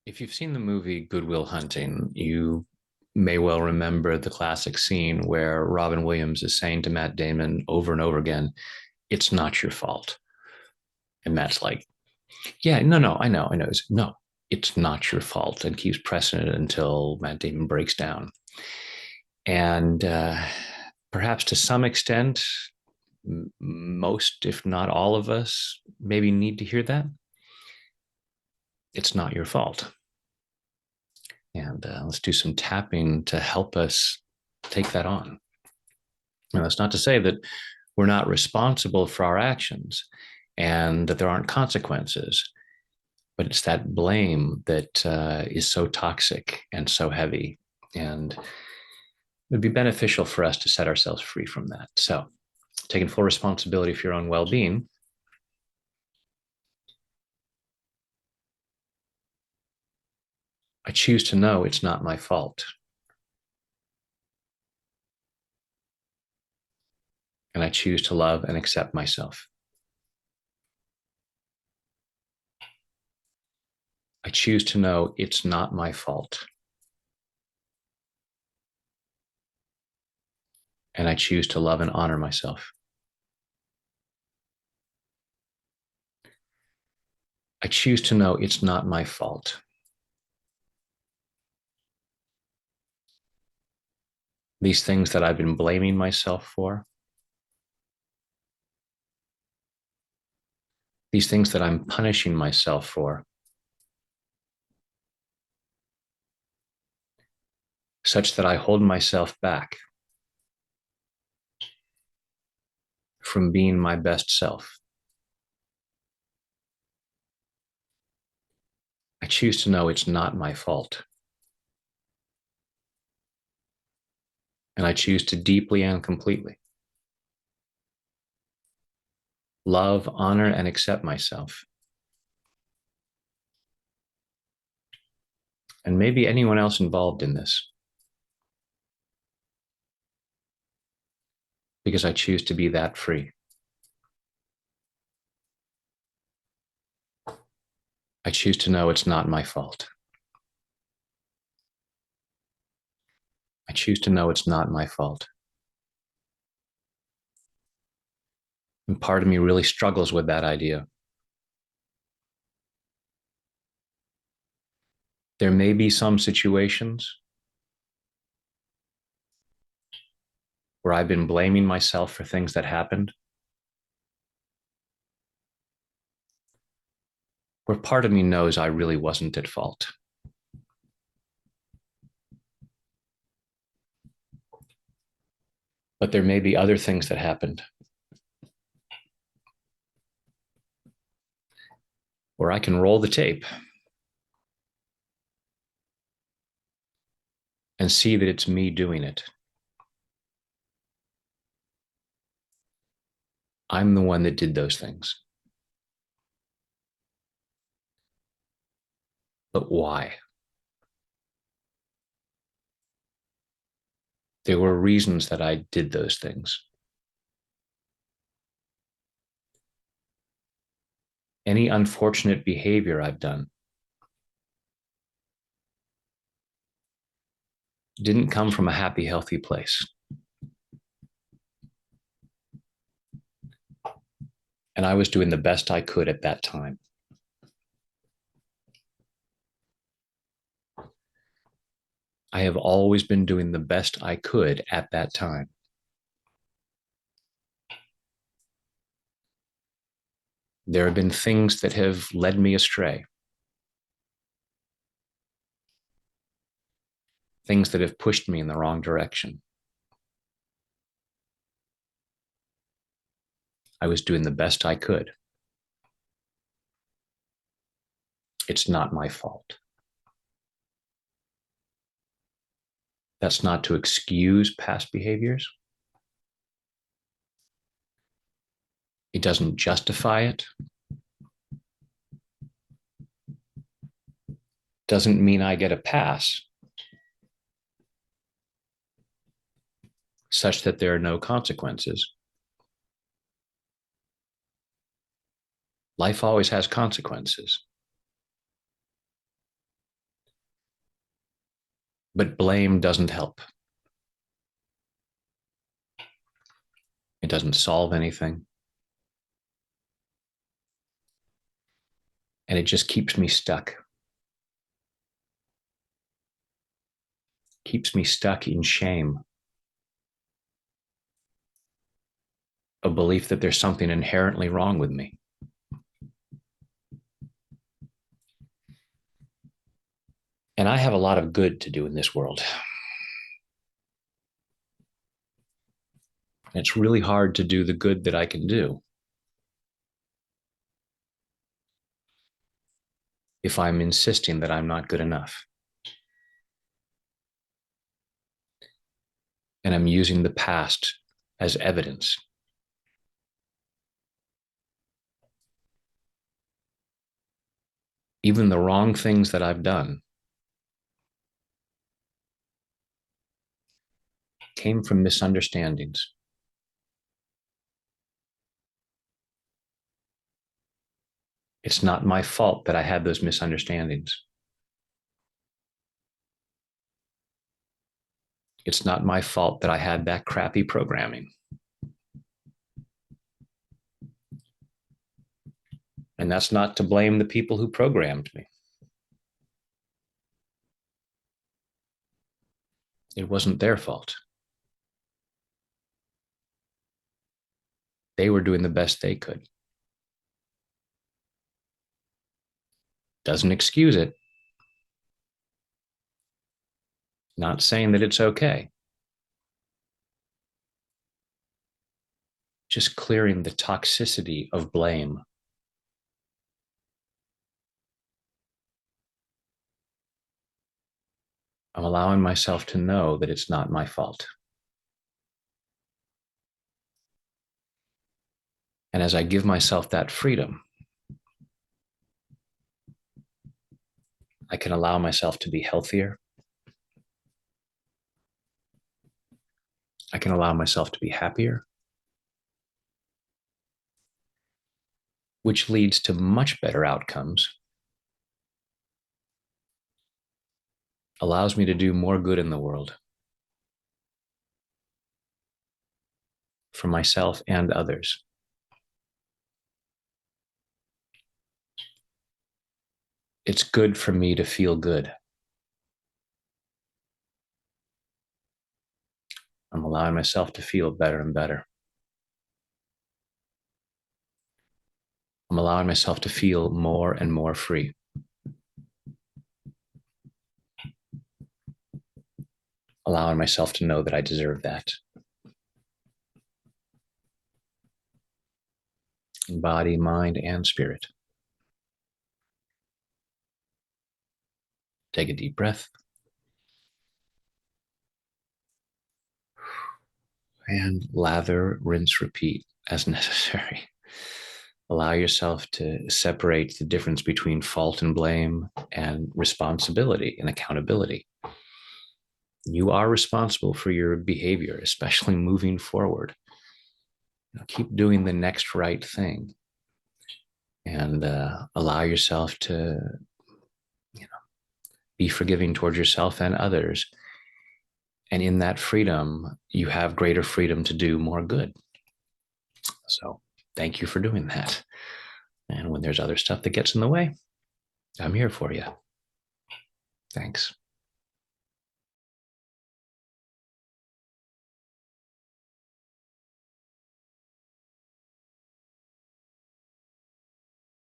If you've seen the movie Good Will Hunting, you may well remember the classic scene where Robin Williams is saying to Matt Damon over and over again, "It's not your fault." And Matt's like, "Yeah, no, I know. No, it's not your fault," and keeps pressing it until Matt Damon breaks down. And perhaps to some extent, most, if not all of us, maybe need to hear that. It's not your fault. And let's do some tapping to help us take that on. Now, that's not to say that we're not responsible for our actions and that there aren't consequences, but it's that blame that is so toxic and so heavy. And it would be beneficial for us to set ourselves free from that. So, taking full responsibility for your own well being. I choose to know it's not my fault. And I choose to love and accept myself. I choose to know it's not my fault. And I choose to love and honor myself. I choose to know it's not my fault. These things that I've been blaming myself for, these things that I'm punishing myself for, such that I hold myself back from being my best self. I choose to know it's not my fault. And I choose to deeply and completely love, honor, and accept myself. And maybe anyone else involved in this, because I choose to be that free. I choose to know it's not my fault. I choose to know it's not my fault. And part of me really struggles with that idea. There may be some situations where I've been blaming myself for things that happened, where part of me knows I really wasn't at fault. But there may be other things that happened where I can roll the tape and see that it's me doing it. I'm the one that did those things. But why? There were reasons that I did those things. Any unfortunate behavior I've done didn't come from a happy, healthy place. And I was doing the best I could at that time. I have always been doing the best I could at that time. There have been things that have led me astray, things that have pushed me in the wrong direction. I was doing the best I could. It's not my fault. That's not to excuse past behaviors. It doesn't justify it. Doesn't mean I get a pass such that there are no consequences. Life always has consequences. But blame doesn't help. It doesn't solve anything. And it just keeps me stuck in shame, a belief that there's something inherently wrong with me. And I have a lot of good to do in this world. And it's really hard to do the good that I can do if I'm insisting that I'm not good enough. And I'm using the past as evidence. Even the wrong things that I've done came from misunderstandings. It's not my fault that I had those misunderstandings. It's not my fault that I had that crappy programming. And that's not to blame the people who programmed me. It wasn't their fault. They were doing the best they could. Doesn't excuse it. Not saying that it's okay. Just clearing the toxicity of blame. I'm allowing myself to know that it's not my fault. And as I give myself that freedom, I can allow myself to be healthier. I can allow myself to be happier, which leads to much better outcomes, allows me to do more good in the world for myself and others. It's good for me to feel good. I'm allowing myself to feel better and better. I'm allowing myself to feel more and more free. Allowing myself to know that I deserve that. In body, mind, and spirit. Take a deep breath. And lather, rinse, repeat as necessary. Allow yourself to separate the difference between fault and blame and responsibility and accountability. You are responsible for your behavior, especially moving forward. Keep doing the next right thing and allow yourself to be forgiving towards yourself and others. And in that freedom, you have greater freedom to do more good. So thank you for doing that. And when there's other stuff that gets in the way, I'm here for you. Thanks.